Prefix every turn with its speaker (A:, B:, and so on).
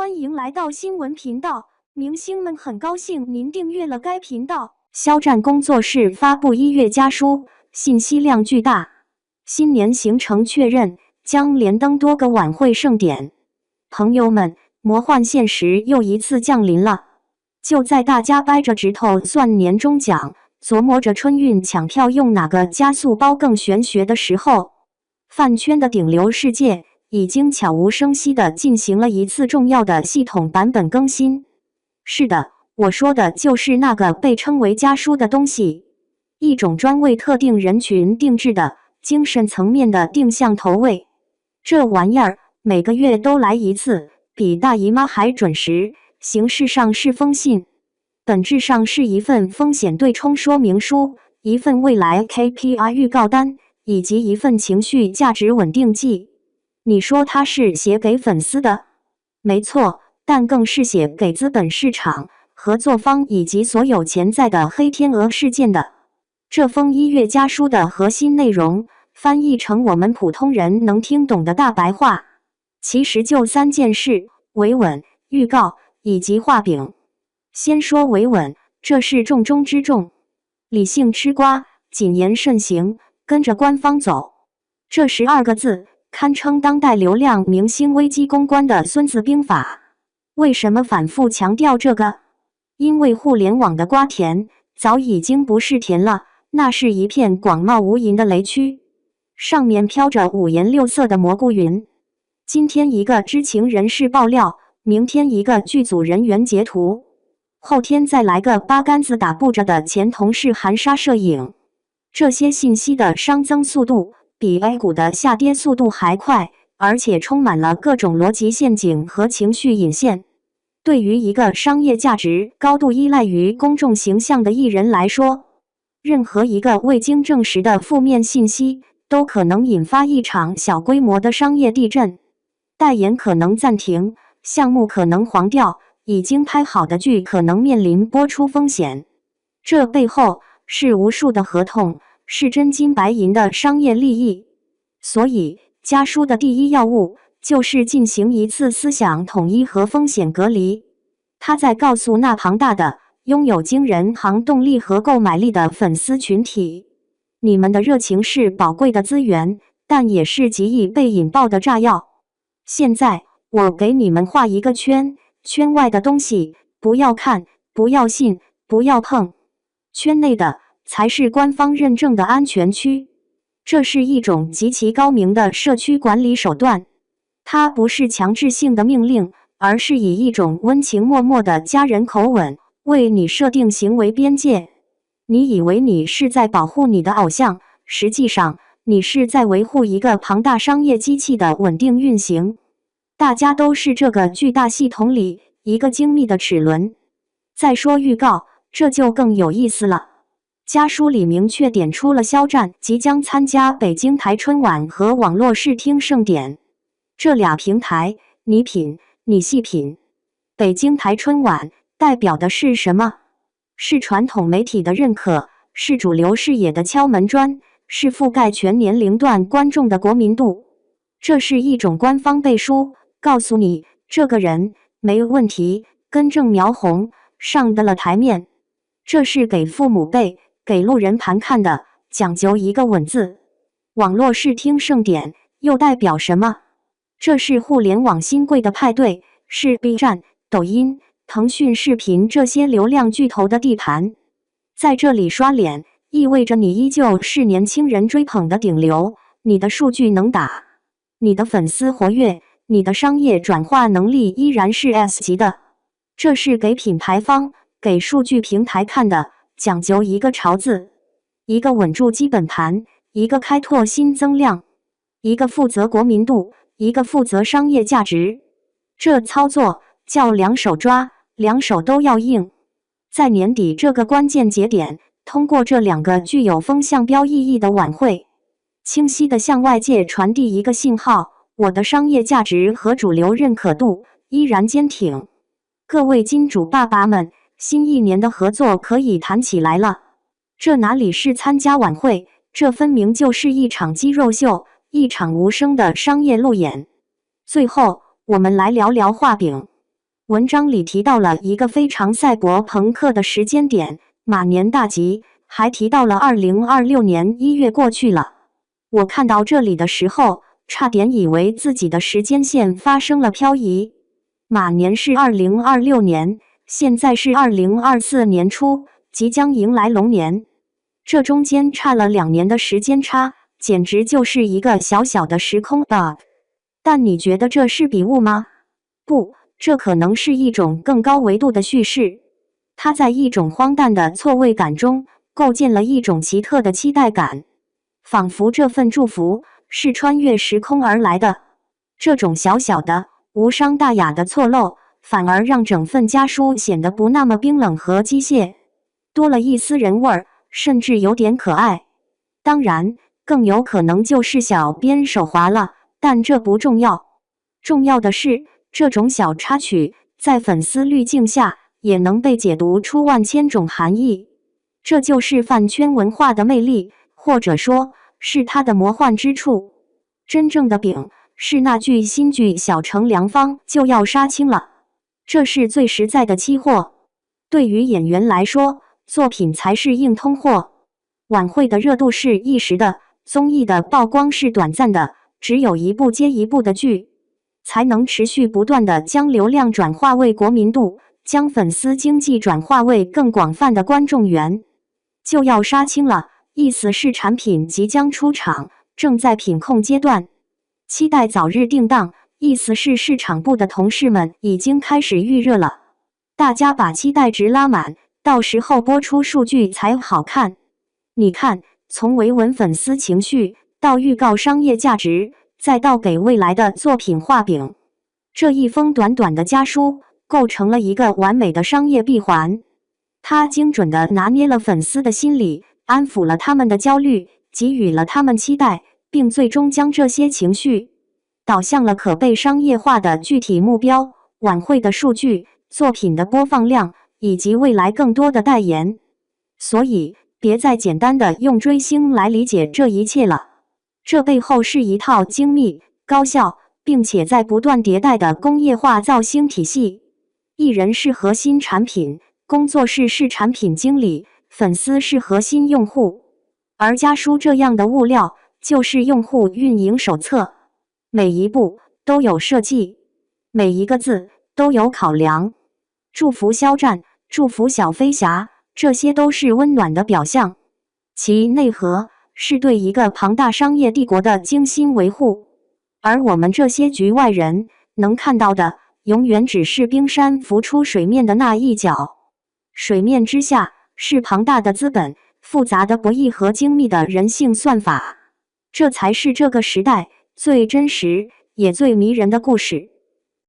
A: 欢迎来到新闻频道，明星们很高兴您订阅了该频道。肖战工作室发布1月家书，信息量巨大。新年行程确认，将连登多个晚会盛典。朋友们，魔幻现实又一次降临了。就在大家掰着指头算年终奖，琢磨着春运抢票用哪个加速包更玄学的时候，饭圈的顶流世界已经悄无声息地进行了一次重要的系统版本更新。是的，我说的就是那个被称为家书的东西，一种专为特定人群定制的精神层面的定向投喂。这玩意儿每个月都来一次，比大姨妈还准时。形式上是封信，本质上是一份风险对冲说明书，一份未来 KPI 预告单，以及一份情绪价值稳定剂。你说它是写给粉丝的？没错，但更是写给资本市场、合作方以及所有潜在的黑天鹅事件的。这封1月家书的核心内容，翻译成我们普通人能听懂的大白话，其实就3件事：维稳、预告以及画饼。先说维稳，这是重中之重。理性吃瓜，谨言慎行，跟着官方走。这12个字堪称当代流量明星危机公关的孙子兵法。为什么反复强调这个？因为互联网的瓜田早已经不是田了，那是一片广袤无垠的雷区，上面飘着5颜6色的蘑菇云。今天一个知情人士爆料，明天一个剧组人员截图，后天再来个八竿子打不着的前同事含沙射影。这些信息的熵增速度比 A 股的下跌速度还快，而且充满了各种逻辑陷阱和情绪引线。对于一个商业价值高度依赖于公众形象的艺人来说，任何一个未经证实的负面信息都可能引发一场小规模的商业地震。代言可能暂停，项目可能黄掉，已经拍好的剧可能面临播出风险。这背后是无数的合同，是真金白银的商业利益。所以，家书的第一要务就是进行一次思想统一和风险隔离。他在告诉那庞大的、拥有惊人行动力和购买力的粉丝群体，你们的热情是宝贵的资源，但也是极易被引爆的炸药。现在，我给你们画一个圈，圈外的东西不要看，不要信，不要碰。圈内的才是官方认证的安全区。这是一种极其高明的社区管理手段，它不是强制性的命令，而是以一种温情脉脉的家人口吻为你设定行为边界。你以为你是在保护你的偶像，实际上你是在维护一个庞大商业机器的稳定运行。大家都是这个巨大系统里一个精密的齿轮。再说预告，这就更有意思了。家书里明确点出了肖战即将参加北京台春晚和网络视听盛典。这俩平台，你品，你细品。北京台春晚代表的是什么？是传统媒体的认可，是主流视野的敲门砖，是覆盖全年龄段观众的国民度。这是一种官方背书，告诉你这个人没问题，根正苗红，上得了台面。这是给父母辈、给路人盘看的，讲究一个稳字。网络视听盛典又代表什么？这是互联网新贵的派对，是 B 站、抖音、腾讯视频这些流量巨头的地盘。在这里刷脸，意味着你依旧是年轻人追捧的顶流，你的数据能打，你的粉丝活跃，你的商业转化能力依然是 S 级的。这是给品牌方、给数据平台看的，讲究一个潮字，一个稳住基本盘，一个开拓新增量，一个负责国民度，一个负责商业价值。这操作叫两手抓，两手都要硬。在年底这个关键节点，通过这2个具有风向标意义的晚会，清晰地向外界传递一个信号：我的商业价值和主流认可度依然坚挺。各位金主爸爸们，新一年的合作可以谈起来了。这哪里是参加晚会，这分明就是一场肌肉秀，一场无声的商业路演。最后，我们来聊聊画饼。文章里提到了一个非常赛博朋克的时间点，马年大吉，还提到了2026年1月过去了。我看到这里的时候，差点以为自己的时间线发生了漂移。马年是2026年，现在是2024年初，即将迎来龙年，这中间差了2年的时间差，简直就是一个小小的时空 bug。但你觉得这是笔误吗？不，这可能是一种更高维度的叙事。它在一种荒诞的错位感中，构建了一种奇特的期待感，仿佛这份祝福是穿越时空而来的。这种小小的、无伤大雅的错漏，反而让整份家书显得不那么冰冷和机械，多了一丝人味儿，甚至有点可爱。当然，更有可能就是小编手滑了，但这不重要。重要的是，这种小插曲在粉丝滤镜下也能被解读出万千种含义。这就是饭圈文化的魅力，或者说是它的魔幻之处。真正的饼是那句新剧小成良方就要杀青了，这是最实在的期货。对于演员来说，作品才是硬通货。晚会的热度是一时的，综艺的曝光是短暂的，只有一部接一部的剧，才能持续不断地将流量转化为国民度，将粉丝经济转化为更广泛的观众缘。就要杀青了，意思是产品即将出厂，正在品控阶段，期待早日定档，意思是市场部的同事们已经开始预热了。大家把期待值拉满，到时候播出数据才好看。你看，从维稳粉丝情绪，到预告商业价值，再到给未来的作品画饼，这一封短短的家书构成了一个完美的商业闭环。它精准地拿捏了粉丝的心理，安抚了他们的焦虑，给予了他们期待，并最终将这些情绪导向了可被商业化的具体目标：晚会的数据、作品的播放量，以及未来更多的代言。所以，别再简单的用追星来理解这一切了，这背后是一套精密、高效，并且在不断迭代的工业化造星体系。艺人是核心产品，工作室是产品经理，粉丝是核心用户，而家书这样的物料就是用户运营手册，每一步都有设计，每一个字都有考量。祝福肖战，祝福小飞侠，这些都是温暖的表象，其内核是对一个庞大商业帝国的精心维护。而我们这些局外人能看到的，永远只是冰山浮出水面的那一角。水面之下是庞大的资本、复杂的博弈和精密的人性算法，这才是这个时代最真实也最迷人的故事。